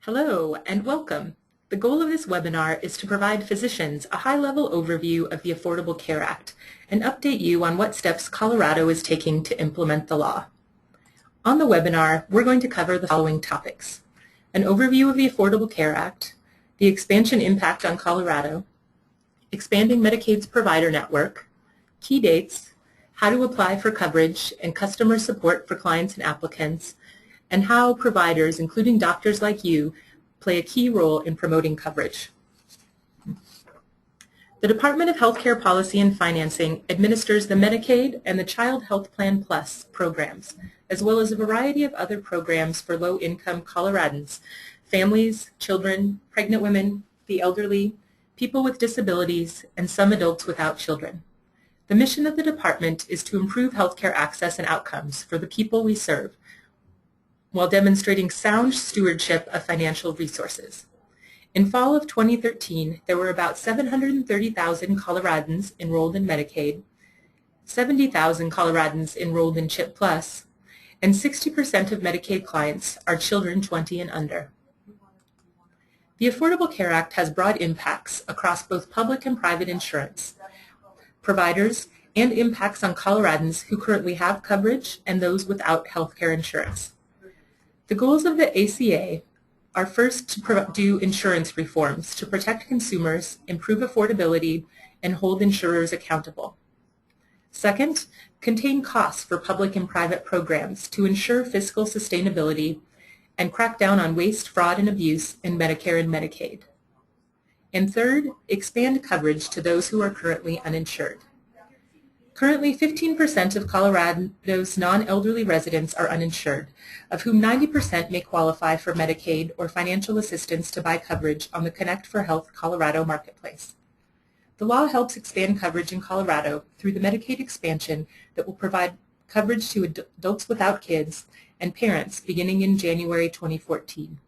Hello and welcome. The goal of this webinar is to provide physicians a high-level overview of the Affordable Care Act and update you on what steps Colorado is taking to implement the law. On the webinar, we're going to cover the following topics: an overview of the Affordable Care Act, the expansion impact on Colorado, expanding Medicaid's provider network, key dates, how to apply for coverage and customer support for clients and applicants, and how providers, including doctors like you, play a key role in promoting coverage. The Department of Healthcare Policy and Financing administers the Medicaid and the Child Health Plan Plus programs, as well as a variety of other programs for low-income Coloradans, families, children, pregnant women, the elderly, people with disabilities, and some adults without children. The mission of the department is to improve healthcare access and outcomes for the people we serve, while demonstrating sound stewardship of financial resources. In fall of 2013, there were about 730,000 Coloradans enrolled in Medicaid, 70,000 Coloradans enrolled in CHIP Plus, and 60% of Medicaid clients are children 20 and under. The Affordable Care Act has broad impacts across both public and private insurance, providers, and impacts on Coloradans who currently have coverage and those without health care insurance. The goals of the ACA are first to do insurance reforms to protect consumers, improve affordability, and hold insurers accountable. Second, contain costs for public and private programs to ensure fiscal sustainability and crack down on waste, fraud, and abuse in Medicare and Medicaid. And third, expand coverage to those who are currently uninsured. Currently, 15% of Colorado's non-elderly residents are uninsured, of whom 90% may qualify for Medicaid or financial assistance to buy coverage on the Connect for Health Colorado marketplace. The law helps expand coverage in Colorado through the Medicaid expansion that will provide coverage to adults without kids and parents beginning in January 2014.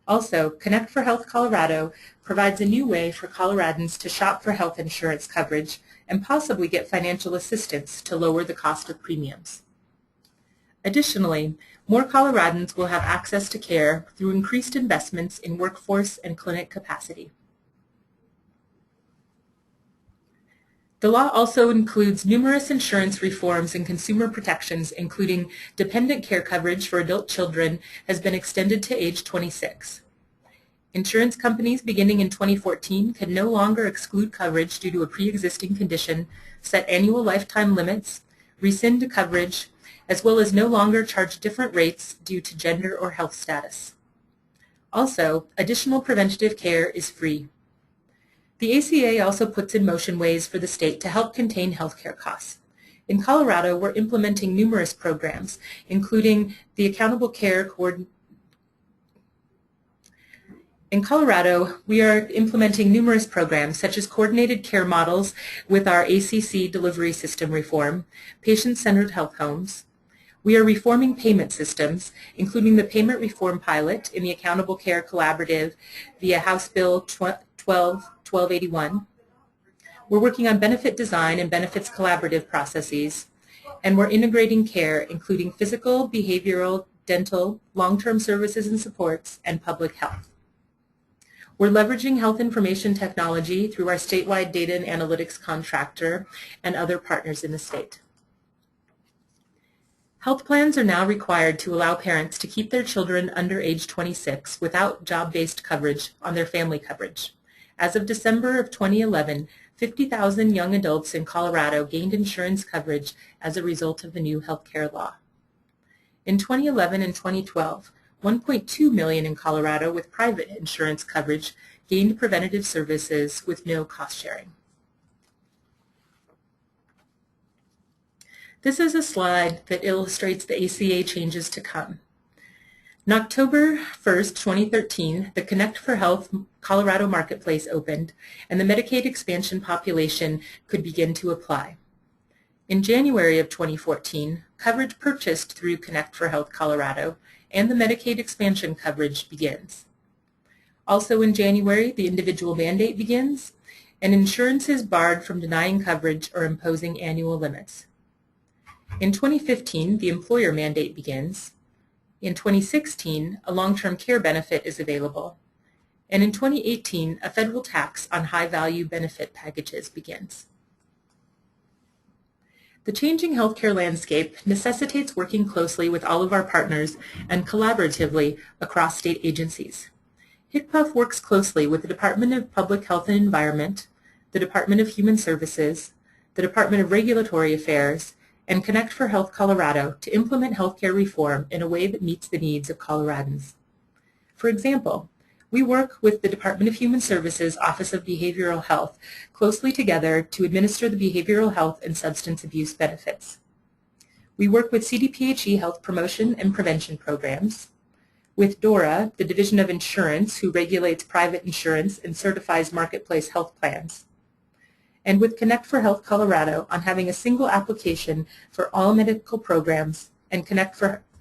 Also, Connect for Health Colorado provides a new way for Coloradans to shop for health insurance coverage and possibly get financial assistance to lower the cost of premiums. Additionally, more Coloradans will have access to care through increased investments in workforce and clinic capacity. The law also includes numerous insurance reforms and consumer protections, including dependent care coverage for adult children has been extended to age 26. Insurance companies beginning in 2014 can no longer exclude coverage due to a pre-existing condition, set annual lifetime limits, rescind coverage, as well as no longer charge different rates due to gender or health status. Also, additional preventative care is free. The ACA also puts in motion ways for the state to help contain healthcare costs. In Colorado, we're implementing numerous programs, including the Accountable Care In Colorado, we are implementing numerous programs such as coordinated care models with our ACC delivery system reform, patient-centered health homes. We are reforming payment systems, including the payment reform pilot in the Accountable Care Collaborative via House Bill 1281. We're working on benefit design and benefits collaborative processes, and we're integrating care, including physical, behavioral, dental, long-term services and supports, and public health. We're leveraging health information technology through our statewide data and analytics contractor and other partners in the state. Health plans are now required to allow parents to keep their children under age 26 without job-based coverage on their family coverage. As of December of 2011, 50,000 young adults in Colorado gained insurance coverage as a result of the new health care law. In 2011 and 2012, 1.2 million in Colorado with private insurance coverage gained preventative services with no cost sharing. This is a slide that illustrates the ACA changes to come. On October 1st, 2013, the Connect for Health Colorado marketplace opened, and the Medicaid expansion population could begin to apply. In January of 2014, coverage purchased through Connect for Health Colorado and the Medicaid expansion coverage begins. Also in January, the individual mandate begins, and insurance is barred from denying coverage or imposing annual limits. In 2015, the employer mandate begins. In 2016, a long-term care benefit is available. And in 2018, a federal tax on high-value benefit packages begins. The changing healthcare landscape necessitates working closely with all of our partners and collaboratively across state agencies. HCPF works closely with the Department of Public Health and Environment, the Department of Human Services, the Department of Regulatory Affairs, and Connect for Health Colorado to implement healthcare reform in a way that meets the needs of Coloradans. For example, we work with the Department of Human Services Office of Behavioral Health closely together to administer the behavioral health and substance abuse benefits. We work with CDPHE health promotion and prevention programs, with DORA, the Division of Insurance, who regulates private insurance and certifies marketplace health plans, and with Connect for Health Colorado on having a single application for all medical programs, and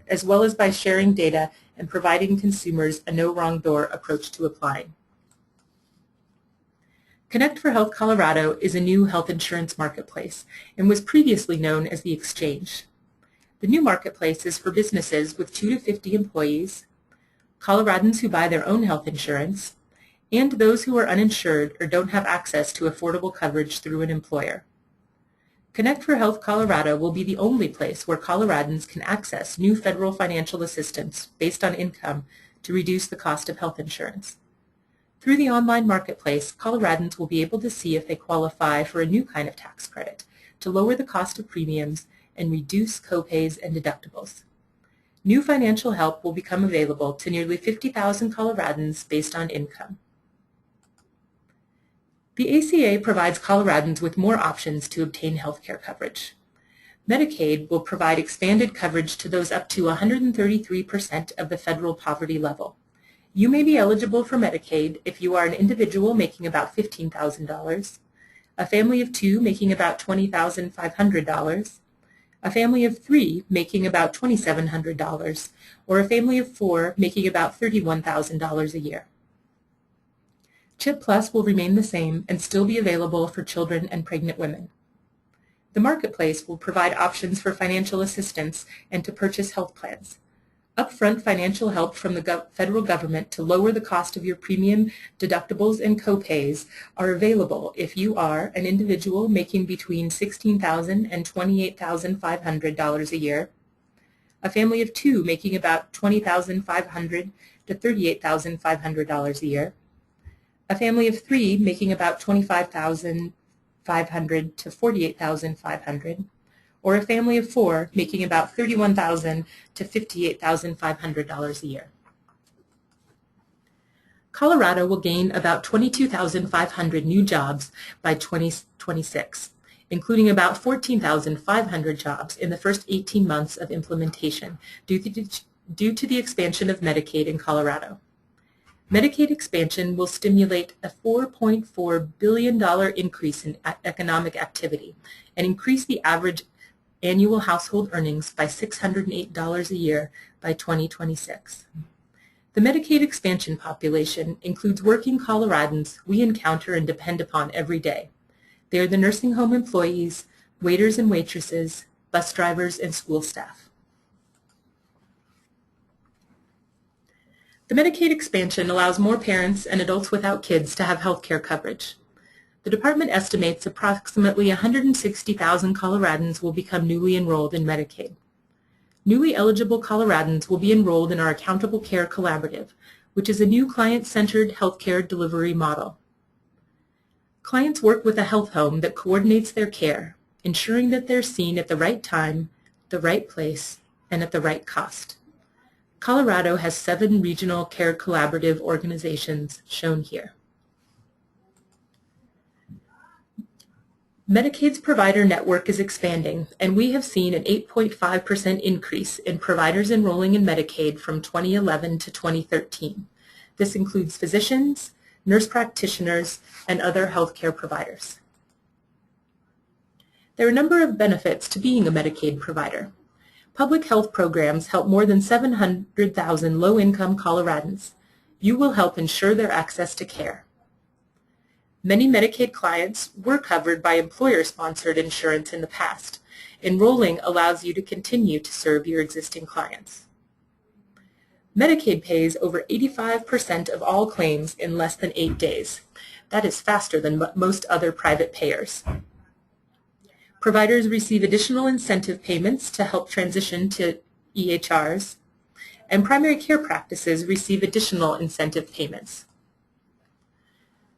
as well as by sharing data and providing consumers a no wrong door approach to applying. Connect for Health Colorado is a new health insurance marketplace and was previously known as the Exchange. The new marketplace is for businesses with 2 to 50 employees, Coloradans who buy their own health insurance, and those who are uninsured or don't have access to affordable coverage through an employer. Connect for Health Colorado will be the only place where Coloradans can access new federal financial assistance based on income to reduce the cost of health insurance. Through the online marketplace, Coloradans will be able to see if they qualify for a new kind of tax credit to lower the cost of premiums and reduce copays and deductibles. New financial help will become available to nearly 50,000 Coloradans based on income. The ACA provides Coloradans with more options to obtain health care coverage. Medicaid will provide expanded coverage to those up to 133% of the federal poverty level. You may be eligible for Medicaid if you are an individual making about $15,000, a family of 2 making about $20,500, a family of 3 making about $2,700, or a family of 4 making about $31,000 a year. CHIP Plus will remain the same and still be available for children and pregnant women. The marketplace will provide options for financial assistance and to purchase health plans. Upfront financial help from the federal government to lower the cost of your premium, deductibles, and copays are available if you are an individual making between $16,000 and $28,500 a year, a family of 2 making about $20,500 to $38,500 a year, a family of 3 making about $25,500 to $48,500, or a family of 4 making about $31,000 to $58,500 a year. Colorado will gain about 22,500 new jobs by 2026, including about 14,500 jobs in the first 18 months of implementation due to the expansion of Medicaid in Colorado. Medicaid expansion will stimulate a $4.4 billion increase in economic activity and increase the average annual household earnings by $608 a year by 2026. The Medicaid expansion population includes working Coloradans we encounter and depend upon every day. They are the nursing home employees, waiters and waitresses, bus drivers, and school staff. The Medicaid expansion allows more parents and adults without kids to have health care coverage. The department estimates approximately 160,000 Coloradans will become newly enrolled in Medicaid. Newly eligible Coloradans will be enrolled in our Accountable Care Collaborative, which is a new client-centered healthcare delivery model. Clients work with a health home that coordinates their care, ensuring that they're seen at the right time, the right place, and at the right cost. Colorado has 7 regional care collaborative organizations shown here. Medicaid's provider network is expanding, and we have seen an 8.5% increase in providers enrolling in Medicaid from 2011 to 2013. This includes physicians, nurse practitioners, and other healthcare providers. There are a number of benefits to being a Medicaid provider. Public health programs help more than 700,000 low-income Coloradans. You will help ensure their access to care. Many Medicaid clients were covered by employer-sponsored insurance in the past. Enrolling allows you to continue to serve your existing clients. Medicaid pays over 85% of all claims in less than 8 days. That is faster than most other private payers. Providers receive additional incentive payments to help transition to EHRs, and primary care practices receive additional incentive payments.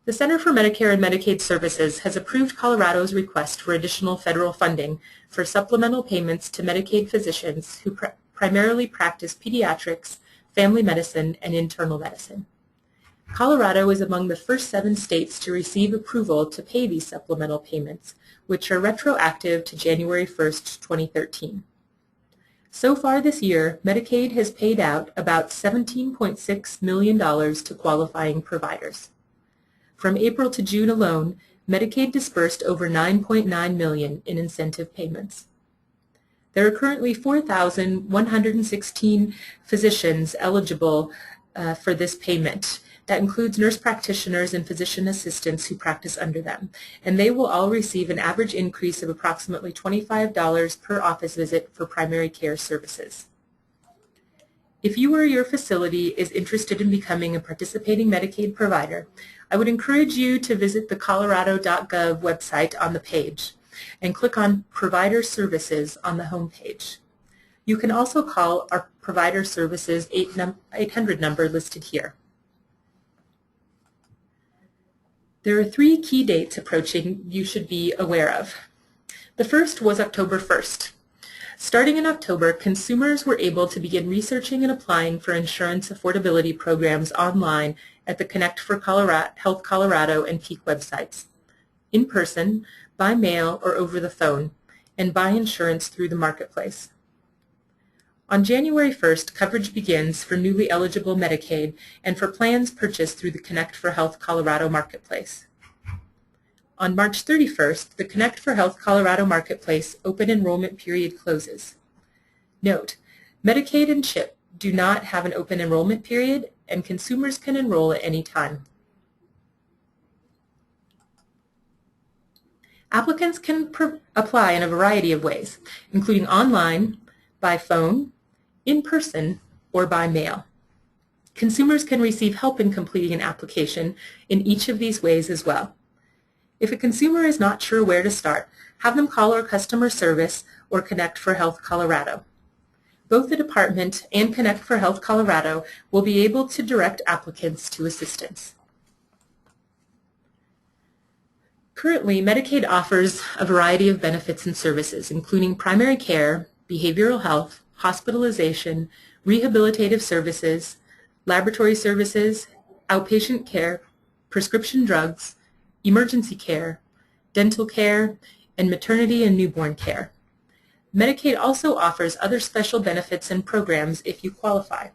The Center for Medicare and Medicaid Services has approved Colorado's request for additional federal funding for supplemental payments to Medicaid physicians who primarily practice pediatrics, family medicine, and internal medicine. Colorado is among the first 7 states to receive approval to pay these supplemental payments, which are retroactive to January 1st, 2013. So far this year, Medicaid has paid out about $17.6 million to qualifying providers. From April to June alone, Medicaid dispersed over $9.9 million in incentive payments. There are currently 4,116 physicians eligible for this payment. That includes nurse practitioners and physician assistants who practice under them, and they will all receive an average increase of approximately $25 per office visit for primary care services. If you or your facility is interested in becoming a participating Medicaid provider, I would encourage you to visit the colorado.gov website on the page and click on Provider Services on the home page. You can also call our Provider Services 800 number listed here. There are 3 key dates approaching you should be aware of. The first was October 1st. Starting in October, consumers were able to begin researching and applying for insurance affordability programs online at the Connect for Health Colorado and Peak websites, in person, by mail, or over the phone, and buy insurance through the marketplace. On January 1st, coverage begins for newly eligible Medicaid and for plans purchased through the Connect for Health Colorado marketplace. On March 31st, the Connect for Health Colorado marketplace open enrollment period closes. Note, Medicaid and CHIP do not have an open enrollment period, and consumers can enroll at any time. Applicants can apply in a variety of ways, including online, by phone, in person, or by mail. Consumers can receive help in completing an application in each of these ways as well. If a consumer is not sure where to start, have them call our customer service or Connect for Health Colorado. Both the department and Connect for Health Colorado will be able to direct applicants to assistance. Currently, Medicaid offers a variety of benefits and services, including primary care, behavioral health, hospitalization, rehabilitative services, laboratory services, outpatient care, prescription drugs, emergency care, dental care, and maternity and newborn care. Medicaid also offers other special benefits and programs if you qualify.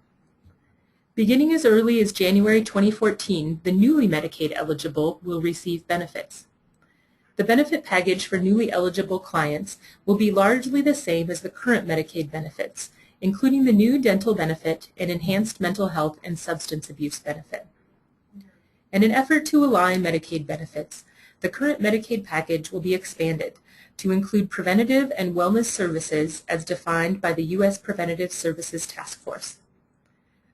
Beginning as early as January 2014, the newly Medicaid eligible will receive benefits. The benefit package for newly eligible clients will be largely the same as the current Medicaid benefits, including the new dental benefit and enhanced mental health and substance abuse benefit. In an effort to align Medicaid benefits, the current Medicaid package will be expanded to include preventative and wellness services as defined by the U.S. Preventative Services Task Force.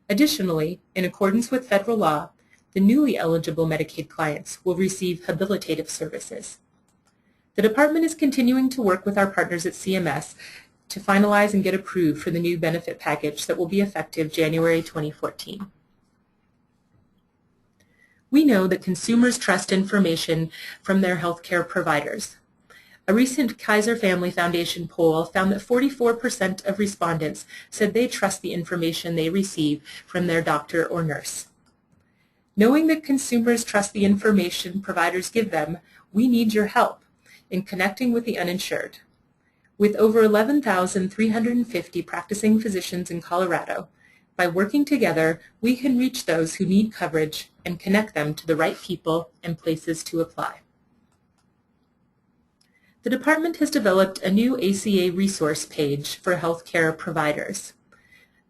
Additionally, in accordance with federal law, the newly eligible Medicaid clients will receive habilitative services. The department is continuing to work with our partners at CMS to finalize and get approved for the new benefit package that will be effective January 2014. We know that consumers trust information from their healthcare providers. A recent Kaiser Family Foundation poll found that 44% of respondents said they trust the information they receive from their doctor or nurse. Knowing that consumers trust the information providers give them, we need your help in connecting with the uninsured. With over 11,350 practicing physicians in Colorado, by working together, we can reach those who need coverage and connect them to the right people and places to apply. The department has developed a new ACA resource page for healthcare providers.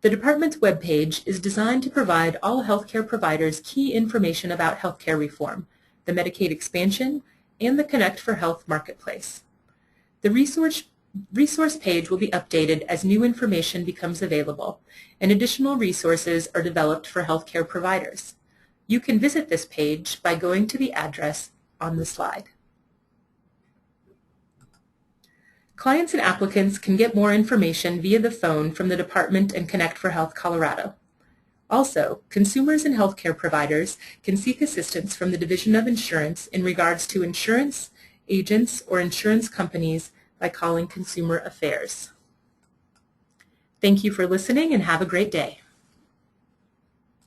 The department's webpage is designed to provide all healthcare providers key information about healthcare reform, the Medicaid Expansion, and the Connect for Health marketplace. The resource resource page will be updated as new information becomes available, and additional resources are developed for healthcare providers. You can visit this page by going to the address on the slide. Clients and applicants can get more information via the phone from the department and Connect for Health Colorado. Also, consumers and healthcare providers can seek assistance from the Division of Insurance in regards to insurance, agents, or insurance companies by calling Consumer Affairs. Thank you for listening and have a great day.